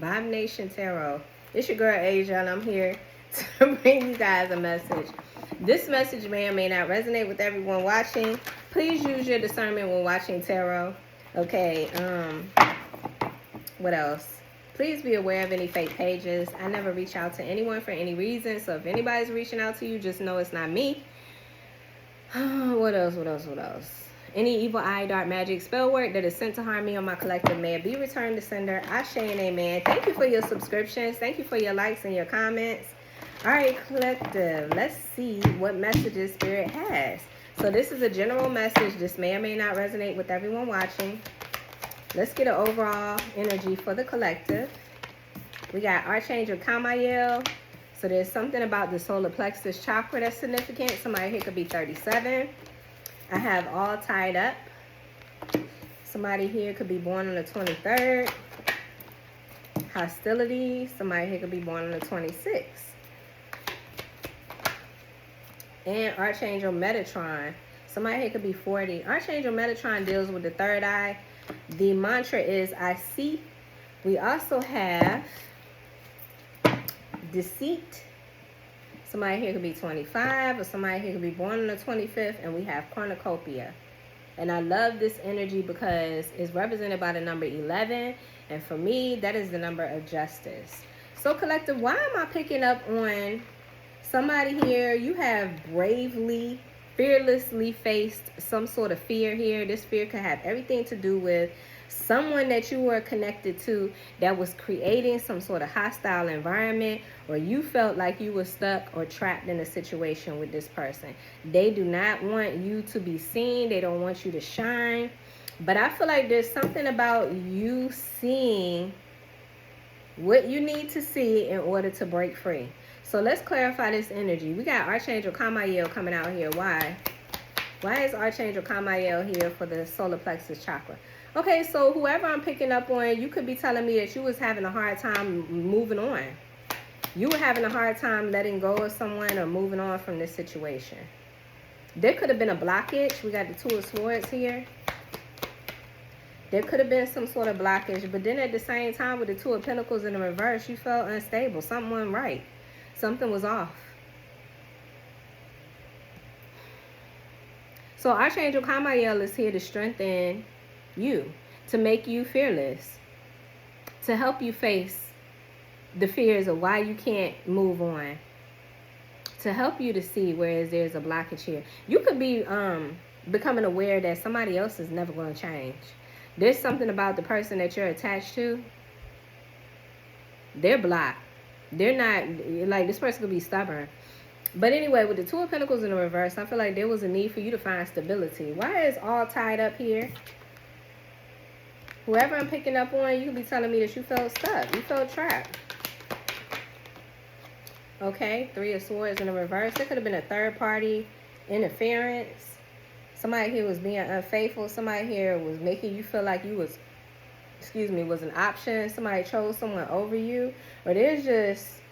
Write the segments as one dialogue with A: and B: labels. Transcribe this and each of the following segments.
A: Vibe Nation Tarot. It's your girl Asia, and I'm here to bring you guys a message. This message may or may not resonate with everyone watching. Please use your discernment when watching tarot. Okay, what else? Please be aware of any fake pages. I never reach out to anyone for any reason, so if anybody's reaching out to you, just know it's not me. What else? Any evil eye, dark magic, spell work that is sent to harm me or my collective may it be returned to sender. Ashe and amen. Thank you for your subscriptions. Thank you for your likes and your comments. All right, collective. Let's see what messages Spirit has. So this is a general message. This may or may not resonate with everyone watching. Let's get an overall energy for the collective. We got Archangel Kamael. So there's something about the solar plexus chakra that's significant. Somebody here could be 37. I have all tied up. Somebody here could be born on the 23rd. Hostility. Somebody here could be born on the 26th. And Archangel Metatron. Somebody here could be 40. Archangel Metatron deals with the third eye. The mantra is, I see. We also have Deceit. Somebody here could be 25, or somebody here could be born on the 25th, and we have cornucopia. And I love this energy because it's represented by the number 11, and for me, that is the number of justice. So, collective, why am I picking up on somebody here? You have bravely, fearlessly faced some sort of fear here. This fear could have everything to do with someone that you were connected to that was creating some sort of hostile environment, or you felt like you were stuck or trapped in a situation with this person. They do not want you to be seen. They don't want you to shine. But I feel like there's something about you seeing what you need to see in order to break free. So let's clarify this energy. We got Archangel Kamael coming out here. Why? Why is Archangel Kamael here for the solar plexus chakra? Okay, so whoever I'm picking up on, you could be telling me that you was having a hard time moving on. You were having a hard time letting go of someone or moving on from this situation. There could have been a blockage. We got the Two of Swords here. There could have been some sort of blockage, but then at the same time with the Two of Pentacles in the reverse, you felt unstable. Something wasn't right. Something was off. So Archangel Kamael is here to strengthen you, to make you fearless, to help you face the fears of why you can't move on, to help you to see where there's a blockage here. You could be becoming aware that somebody else is never going to change. There's something about the person that you're attached to. They're blocked. They're not, like, this person could be stubborn. But anyway, with the Two of Pentacles in the reverse, I feel like there was a need for you to find stability. Why is all tied up here? Whoever I'm picking up on, you could be telling me that you felt stuck. You felt trapped. Okay, Three of Swords in the reverse. There could have been a third party interference. Somebody here was being unfaithful. Somebody here was making you feel like you was, was an option. Somebody chose someone over you. Or there's just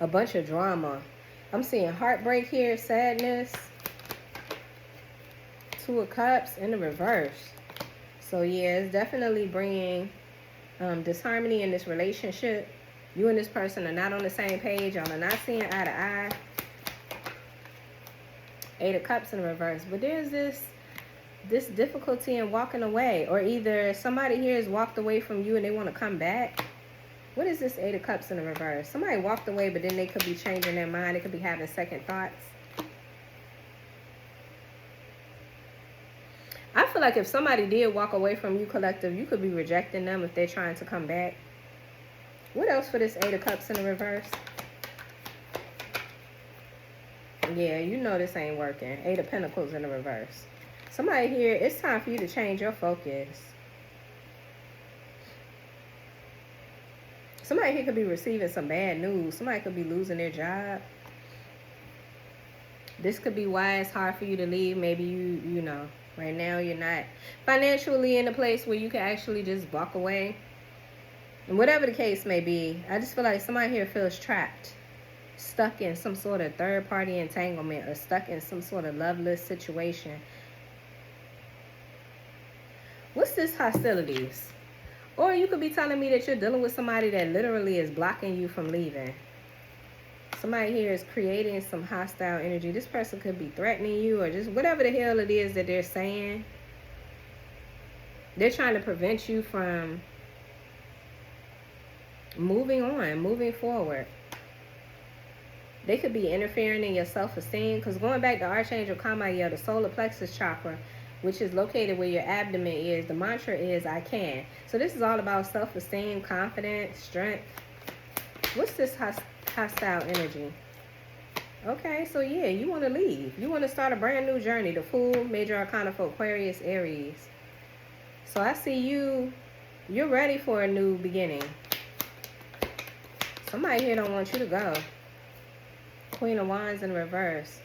A: a bunch of drama. I'm seeing heartbreak here, sadness. Two of Cups in the reverse. So yeah, it's definitely bringing disharmony in this relationship. You and this person are not on the same page. Y'all are not seeing eye to eye. Eight of Cups in the reverse. But there's this difficulty in walking away. Or either somebody here has walked away from you and they want to come back. What is this Eight of Cups in the reverse? Somebody walked away, but then they could be changing their mind. They could be having second thoughts. I feel like if somebody did walk away from you, collective, you could be rejecting them if they're trying to come back. What else for this Eight of Cups in the reverse? Yeah, you know this ain't working. Eight of Pentacles in the reverse. Somebody here, it's time for you to change your focus. Somebody here could be receiving some bad news. Somebody could be losing their job. This could be why it's hard for you to leave. Maybe you know, right now you're not financially in a place where you can actually just walk away. And whatever the case may be, I just feel like somebody here feels trapped, stuck in some sort of third-party entanglement, or stuck in some sort of loveless situation. What's this hostilities? Or you could be telling me that you're dealing with somebody that literally is blocking you from leaving. Somebody here is creating some hostile energy. This person could be threatening you or just whatever the hell it is that they're saying. They're trying to prevent you from moving on, moving forward. They could be interfering in your self-esteem. Because going back to Archangel Kamael, the solar plexus chakra, which is located where your abdomen is, the mantra is, I can. So this is all about self-esteem, confidence, strength. What's this hostile energy? Okay, so yeah, you want to leave. You want to start a brand new journey. The Fool, Major Arcana for Aquarius, Aries. So I see you're ready for a new beginning. Somebody here don't want you to go. Queen of Wands in reverse.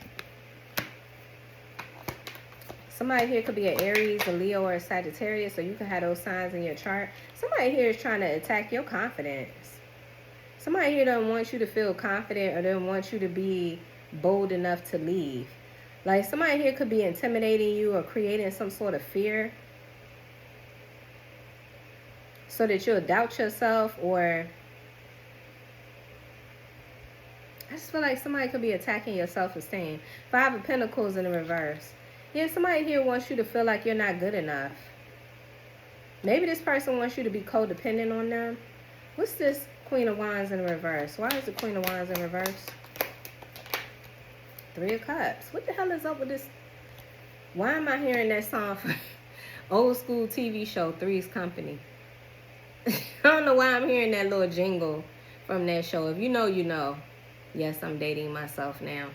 A: Somebody here could be an Aries, a Leo, or a Sagittarius, so you can have those signs in your chart. Somebody here is trying to attack your confidence. Somebody here don't want you to feel confident or don't want you to be bold enough to leave. Like somebody here could be intimidating you or creating some sort of fear so that you'll doubt yourself, or I just feel like somebody could be attacking your self-esteem. 5 of Pentacles in the reverse. Yeah, somebody here wants you to feel like you're not good enough. Maybe this person wants you to be codependent on them. What's this Queen of Wands in reverse? Why is the Queen of Wands in reverse? 3 of Cups. What the hell is up with this? Why am I hearing that song from old school TV show, Three's Company? I don't know why I'm hearing that little jingle from that show. If you know, you know. Yes, I'm dating myself now.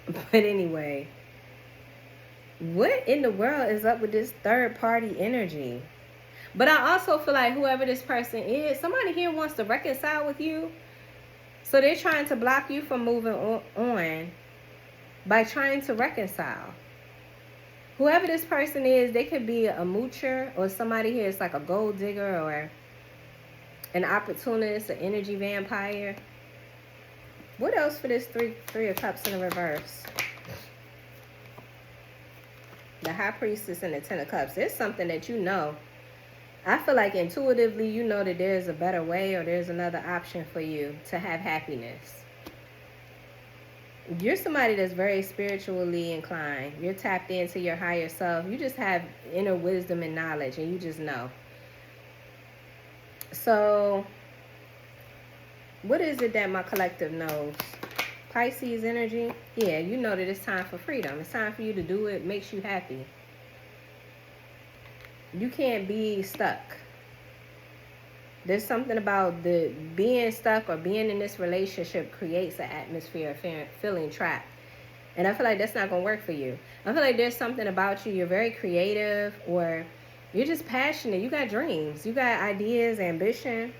A: But anyway, what in the world is up with this third party energy? But I also feel like whoever this person is, somebody here wants to reconcile with you. So they're trying to block you from moving on by trying to reconcile. Whoever this person is, they could be a moocher, or somebody here is like a gold digger or an opportunist, an energy vampire. What else for this three of Cups in the reverse? The High Priestess and the 10 of Cups. There's something that you know. I feel like intuitively you know that there's a better way or there's another option for you to have happiness. You're somebody that's very spiritually inclined. You're tapped into your higher self. You just have inner wisdom and knowledge, and you just know. So, what is it that my collective knows? Pisces energy? Yeah, you know that it's time for freedom. It's time for you to do what makes you happy. You can't be stuck. There's something about the being stuck or being in this relationship creates an atmosphere of feeling trapped. And I feel like that's not going to work for you. I feel like there's something about you. You're very creative, or you're just passionate. You got dreams. You got ideas, ambition.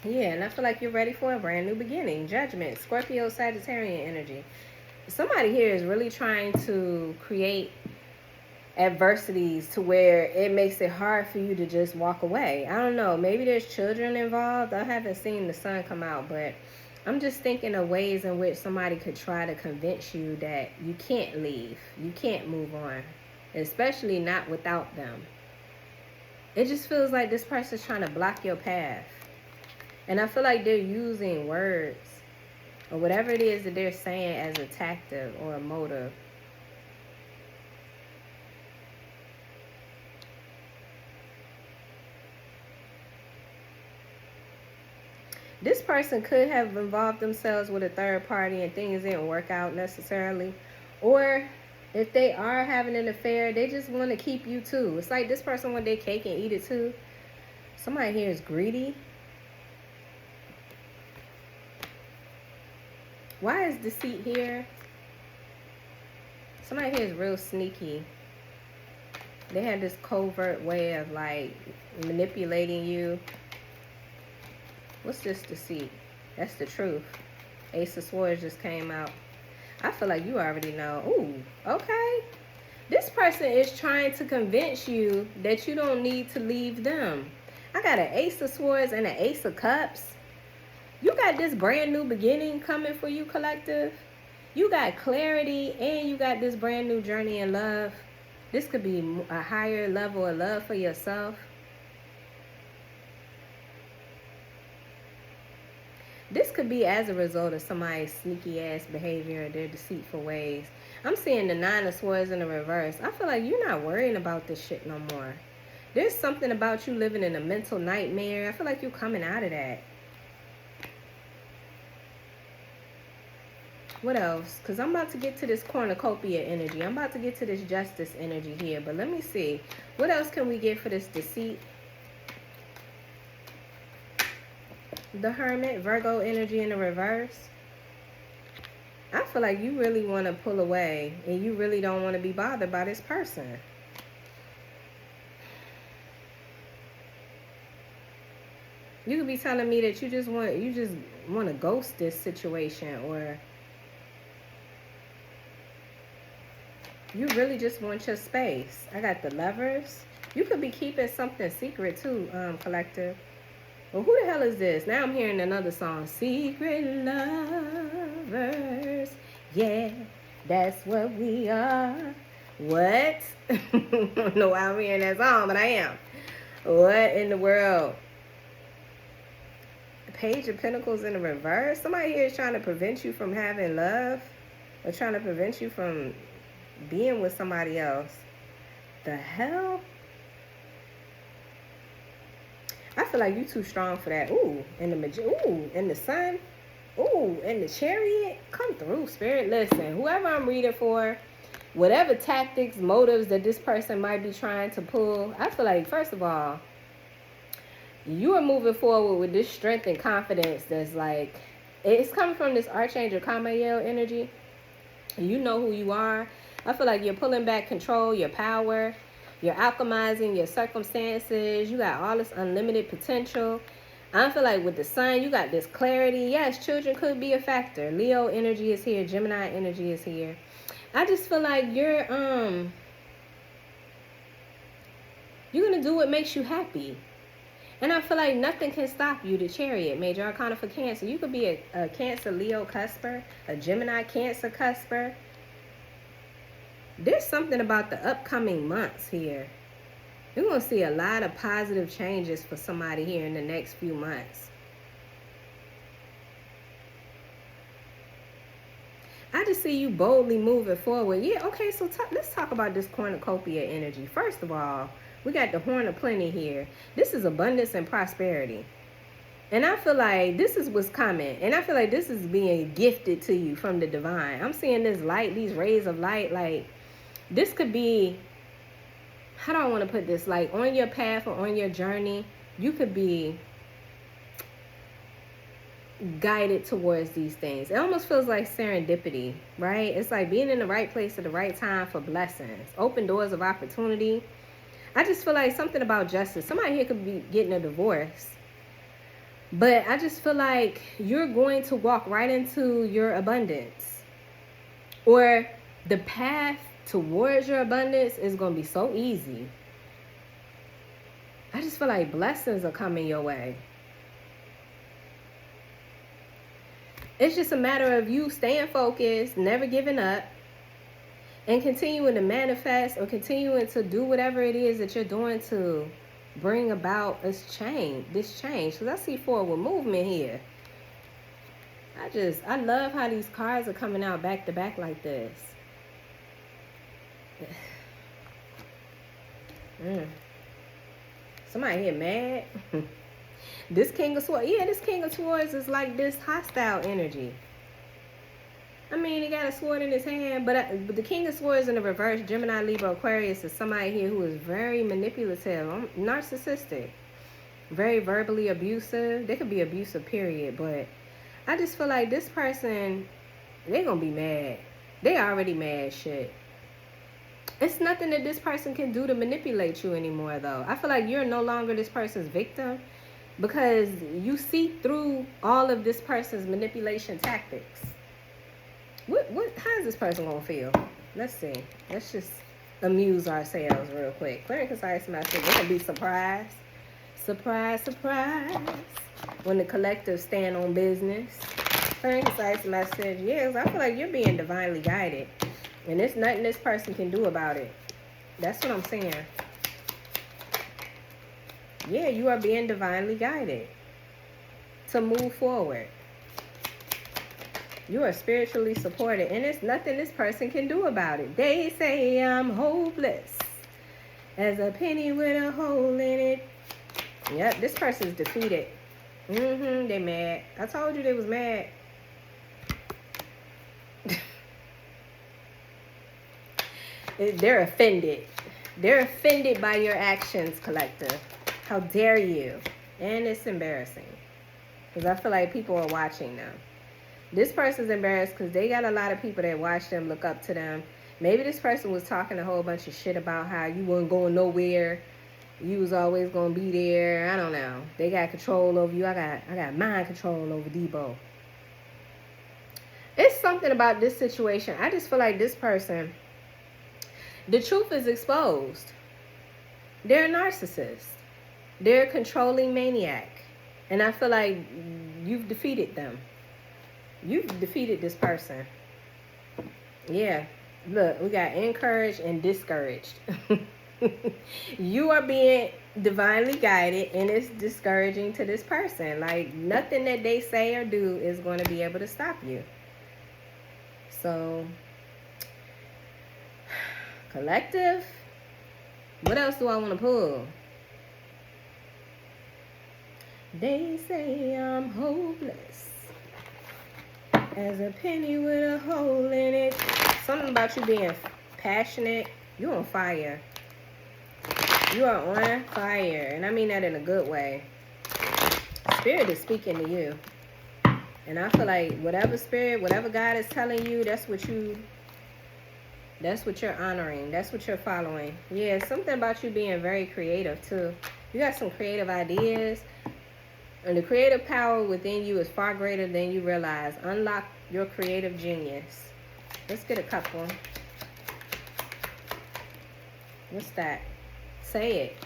A: Yeah, and I feel like you're ready for a brand new beginning. Judgment, Scorpio, Sagittarian energy. Somebody here is really trying to create adversities to where it makes it hard for you to just walk away. I don't know. Maybe there's children involved. I haven't seen the sun come out, but I'm just thinking of ways in which somebody could try to convince you that you can't leave. You can't move on, especially not without them. It just feels like this person's trying to block your path. And I feel like they're using words or whatever it is that they're saying as a tactic or a motive. This person could have involved themselves with a third party and things didn't work out necessarily. Or if they are having an affair, they just want to keep you too. It's like this person want their cake and eat it too. Somebody here is greedy. Why is deceit here? Somebody here is real sneaky. They have this covert way of like manipulating you. What's this deceit? That's the truth. Ace of Swords just came out. I feel like you already know. Ooh, okay. This person is trying to convince you that you don't need to leave them. I got an Ace of Swords and an Ace of Cups. You got this brand new beginning coming for you, collective. You got clarity and you got this brand new journey in love. This could be a higher level of love for yourself. This could be as a result of somebody's sneaky ass behavior or their deceitful ways. I'm seeing the 9 of Swords in the reverse. I feel like you're not worrying about this shit no more. There's something about you living in a mental nightmare. I feel like you're coming out of that. What else? Because I'm about to get to this cornucopia energy. I'm about to get to this justice energy here. But let me see. What else can we get for this deceit? The Hermit, Virgo energy in the reverse. I feel like you really want to pull away. And you really don't want to be bothered by this person. You could be telling me that you just want to ghost this situation, or you really just want your space. I got the Lovers. You could be keeping something secret too, collective. Well, who the hell is this? Now I'm hearing another song. Secret lovers. Yeah, that's what we are. What? I don't know why I'm hearing that song, but I am. What in the world? Page of Pentacles in the reverse. Somebody here is trying to prevent you from having love, or trying to prevent you from being with somebody else. The hell? I feel like you too strong for that. Ooh, and and the Sun. Ooh, and the Chariot. Come through, Spirit. Listen, whoever I'm reading for, whatever tactics, motives that this person might be trying to pull, I feel like, first of all, you are moving forward with this strength and confidence that's like, it's coming from this Archangel Kamael energy. You know who you are. I feel like you're pulling back control, your power. You're alchemizing your circumstances. You got all this unlimited potential. I feel like with the Sun, you got this clarity. Yes, children could be a factor. Leo energy is here. Gemini energy is here. I just feel like you're going to do what makes you happy. And I feel like nothing can stop you. The Chariot, Major Arcana for Cancer. You could be a Cancer Leo cusper, a Gemini Cancer cusper. There's something about the upcoming months here. You're going to see a lot of positive changes for somebody here in the next few months. I just see you boldly moving forward. Yeah, okay, so let's talk about this cornucopia energy. First of all, we got the Horn of Plenty here. This is abundance and prosperity. And I feel like this is what's coming. And I feel like this is being gifted to you from the divine. I'm seeing this light, these rays of light. Like, this could be, how do I want to put this? Like, on your path or on your journey, you could be guided towards these things. It almost feels like serendipity, right? It's like being in the right place at the right time for blessings. Open doors of opportunity. I just feel like something about justice. Somebody here could be getting a divorce. But I just feel like you're going to walk right into your abundance. Or the path towards your abundance is going to be so easy. I just feel like blessings are coming your way. It's just a matter of you staying focused, never giving up, and continuing to manifest or continuing to do whatever it is that you're doing to bring about this change. Because I see forward movement here. I love how these cards are coming out back to back like this. Somebody here mad. This King of Swords. Yeah, this King of Swords is like this hostile energy. I mean, he got a sword in his hand, but the King of Swords in the reverse, Gemini, Libra, Aquarius, is somebody here who is very manipulative, narcissistic, very verbally abusive. They could be abusive, period. But I just feel like this person, they're going to be mad. They already mad shit. It's nothing that this person can do to manipulate you anymore, though. I feel like you're no longer this person's victim because you see through all of this person's manipulation tactics. How is this person gonna feel? Let's see. Let's just amuse ourselves real quick. Clear and concise message. We're gonna be surprised. Surprise, surprise. When the collective stand on business. Clear and concise message. Yes, I feel like you're being divinely guided. And there's nothing this person can do about it. That's what I'm saying. Yeah, you are being divinely guided to move forward. You are spiritually supported, and there's nothing this person can do about it. They say I'm hopeless as a penny with a hole in it. Yep, this person's defeated. They mad. I told you they was mad. They're offended. They're offended by your actions, collective. How dare you? And it's embarrassing. Because I feel like people are watching them. This person's embarrassed because they got a lot of people that watch them, look up to them. Maybe this person was talking a whole bunch of shit about how you weren't going nowhere. You was always going to be there. I don't know. They got control over you. I got mind control over Debo. It's something about this situation. I just feel like this person, the truth is exposed. They're a narcissist. They're a controlling maniac. And I feel like you've defeated them. You've defeated this person. Yeah. Look, we got encouraged and discouraged. You are being divinely guided, and it's discouraging to this person. Like, nothing that they say or do is going to be able to stop you. So, collective, what else do I want to pull? They say I'm hopeless as a penny with a hole in it. Something about you being passionate. You're on fire. You are on fire. And I mean that in a good way. Spirit is speaking to you. And I feel like whatever spirit, whatever God is telling you, that's what you're honoring. That's what you're following. Yeah, something about you being very creative too. You got some creative ideas. And the creative power within you is far greater than you realize. Unlock your creative genius. Let's get a couple. What's that? Say it.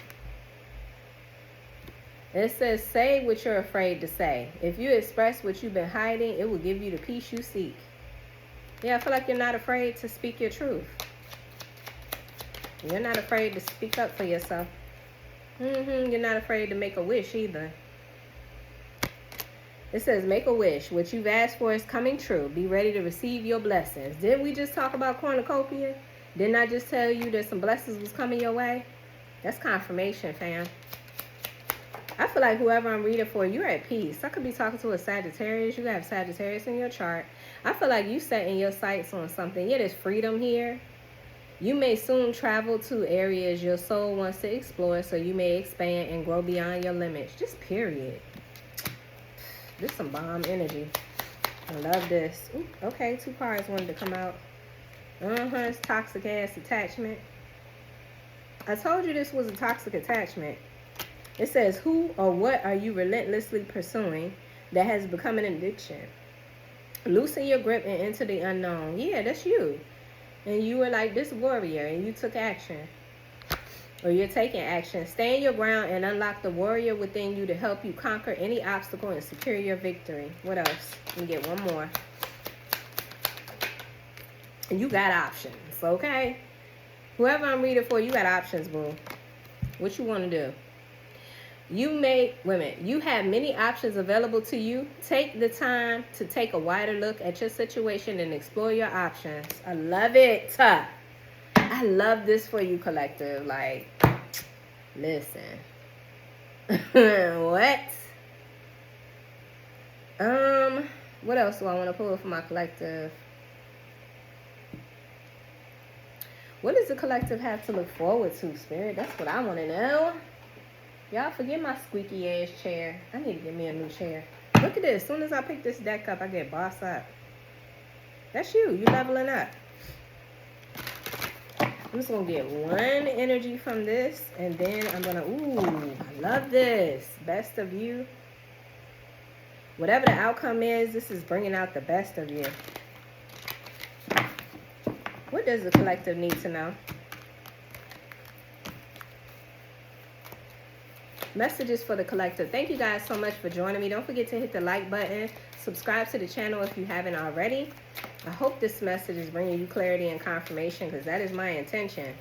A: It says, say what you're afraid to say. If you express what you've been hiding, it will give you the peace you seek. Yeah, I feel like you're not afraid to speak your truth. You're not afraid to speak up for yourself. You're not afraid to make a wish either. It says, make a wish. What you've asked for is coming true. Be ready to receive your blessings. Didn't we just talk about cornucopia? Didn't I just tell you that some blessings was coming your way? That's confirmation, fam. I feel like whoever I'm reading for, you're at peace. I could be talking to a Sagittarius. You have Sagittarius in your chart. I feel like you setting your sights on something. Yeah, there's freedom here. You may soon travel to areas your soul wants to explore, so you may expand and grow beyond your limits. Just period. This is some bomb energy. I love this. Ooh, okay, 2 cards wanted to come out. It's toxic ass attachment. I told you this was a toxic attachment. It says, who or what are you relentlessly pursuing that has become an addiction? Loosen your grip and enter the unknown. Yeah, that's you. And you were like this warrior and you took action. Or you're taking action. Stand your ground and unlock the warrior within you to help you conquer any obstacle and secure your victory. What else? Let me get one more. And you got options, okay? Whoever I'm reading for, you got options, boo. What you want to do? You have many options available to you. Take the time to take a wider look at your situation and explore your options. I love it. I love this for you, collective. Like, listen. What? What else do I want to pull for my collective? What does the collective have to look forward to, Spirit? That's what I want to know. Y'all forget my squeaky ass chair. I need to get me a new chair. Look at this. As soon as I pick this deck up, I get boss up. That's you. You leveling up. I'm just going to get one energy from this. And then I'm going to... Ooh, I love this. Best of you. Whatever the outcome is, this is bringing out the best of you. What does the collective need to know? Messages for the collective. Thank you guys so much for joining me. Don't forget to hit the like button. Subscribe to the channel if you haven't already. I hope this message is bringing you clarity and confirmation because that is my intention.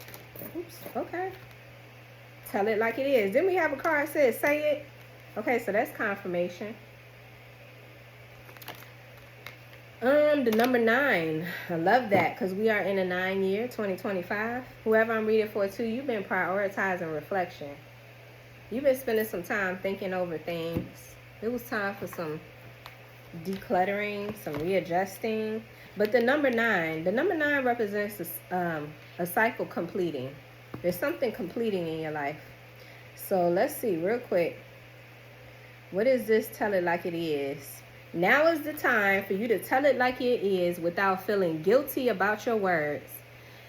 A: Oops. Okay. Tell it like it is. Then we have a card that says, say it. Okay, so that's confirmation. The number 9. I love that because we are in a 9 year, 2025. Whoever I'm reading for too, you've been prioritizing reflection. You've been spending some time thinking over things. It was time for some decluttering, some readjusting. But the number 9 represents a cycle completing. There's something completing in your life. So let's see real quick. What is this? Tell it like it is. Now is the time for you to tell it like it is without feeling guilty about your words.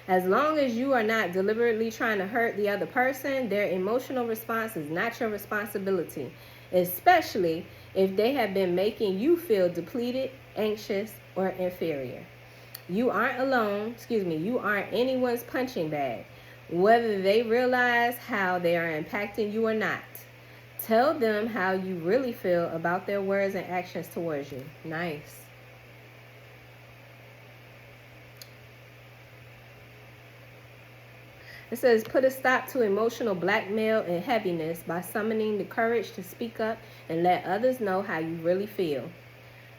A: As long as you are not deliberately trying to hurt the other person, their emotional response is not your responsibility, especially if they have been making you feel depleted, anxious, or inferior. You aren't alone, you aren't anyone's punching bag, whether they realize how they are impacting you or not. Tell them how you really feel about their words and actions towards you. Nice. It says, put a stop to emotional blackmail and heaviness by summoning the courage to speak up and let others know how you really feel.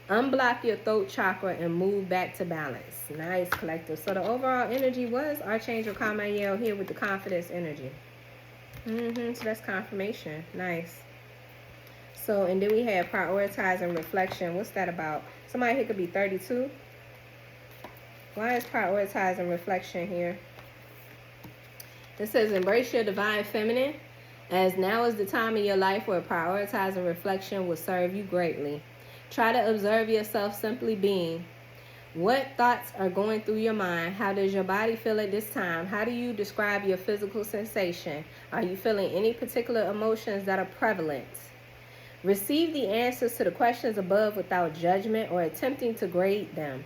A: Unblock your throat chakra and move back to balance. Nice, collective. So the overall energy was Archangel Kamael here with the confidence energy. So that's confirmation. Nice. So, and then we have prioritizing reflection. What's that about? Somebody here could be 32. Why is prioritizing reflection here? It says, embrace your divine feminine, as now is the time in your life where prioritizing reflection will serve you greatly. Try to observe yourself simply being. What thoughts are going through your mind? How does your body feel at this time? How do you describe your physical sensation? Are you feeling any particular emotions that are prevalent? Receive the answers to the questions above without judgment or attempting to grade them.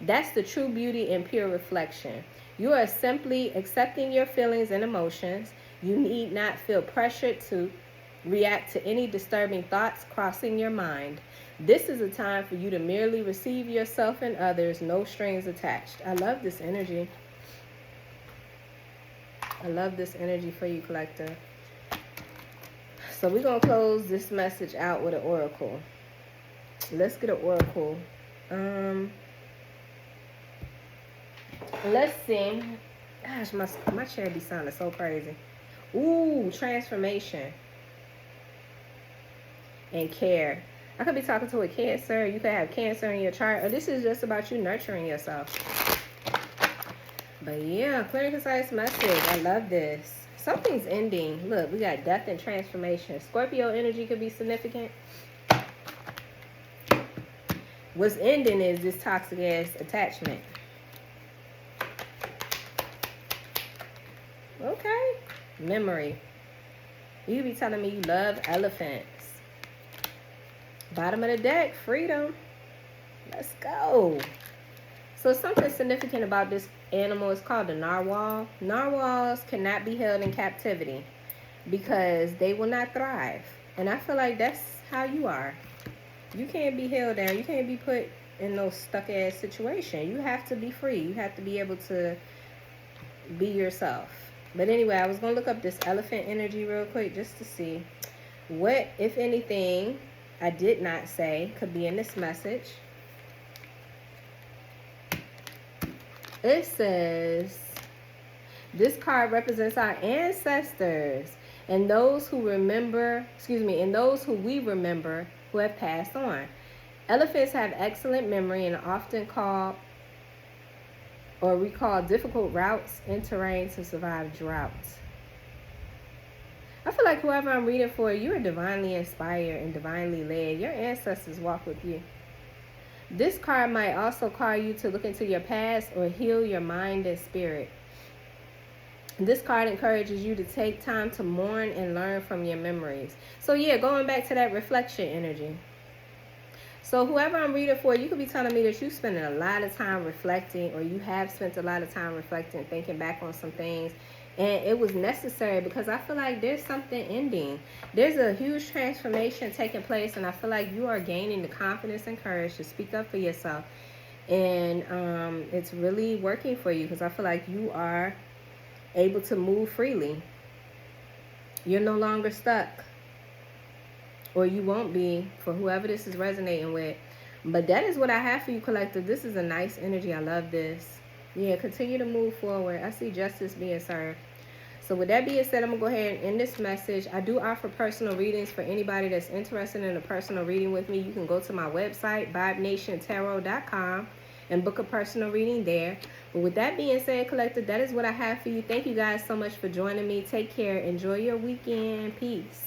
A: That's the true beauty in pure reflection. You are simply accepting your feelings and emotions. You need not feel pressured to react to any disturbing thoughts crossing your mind. This is a time for you to merely receive yourself and others, no strings attached. I love this energy. I love this energy for you, collector. So we're going to close this message out with an oracle. Let's get an oracle. Let's see. Gosh, my chair be sounding so crazy. Ooh, transformation and care. I could be talking to a Cancer. You could have Cancer in your chart. Or this is just about you nurturing yourself. But yeah, clear and concise message. I love this. Something's ending. Look, we got death and transformation. Scorpio energy could be significant. What's ending is this toxic ass attachment. Okay. Memory. You be telling me you love elephants. Bottom of the deck, freedom. Let's go. So something significant about this animal is called a narwhal. Narwhals cannot be held in captivity because they will not thrive. And I feel like that's how you are. You can't be held down. You can't be put in no stuck ass situation. You have to be free. You have to be able to be yourself. But anyway, I was going to look up this elephant energy real quick just to see what, if anything, I did not say could be in this message. It says, this card represents our ancestors and those who remember, and those who we remember who have passed on. Elephants have excellent memory and often call or recall difficult routes and terrain to survive droughts. I feel like whoever I'm reading for, you are divinely inspired and divinely led. Your ancestors walk with you. This card might also call you to look into your past or heal your mind and spirit. This card encourages you to take time to mourn and learn from your memories. So yeah, going back to that reflection energy. So whoever I'm reading for, you could be telling me that you're spending a lot of time reflecting, or you have spent a lot of time reflecting, thinking back on some things. And it was necessary because I feel like there's something ending. There's a huge transformation taking place, and I feel like you are gaining the confidence and courage to speak up for yourself. And it's really working for you because I feel like you are able to move freely. You're no longer stuck, or you won't be for whoever this is resonating with. But that is what I have for you, collective. This is a nice energy. I love this. Yeah, continue to move forward. I see justice being served. So with that being said, I'm going to go ahead and end this message. I do offer personal readings for anybody that's interested in a personal reading with me. You can go to my website, vibenationtarot.com, and book a personal reading there. But with that being said, collective, that is what I have for you. Thank you guys so much for joining me. Take care. Enjoy your weekend. Peace.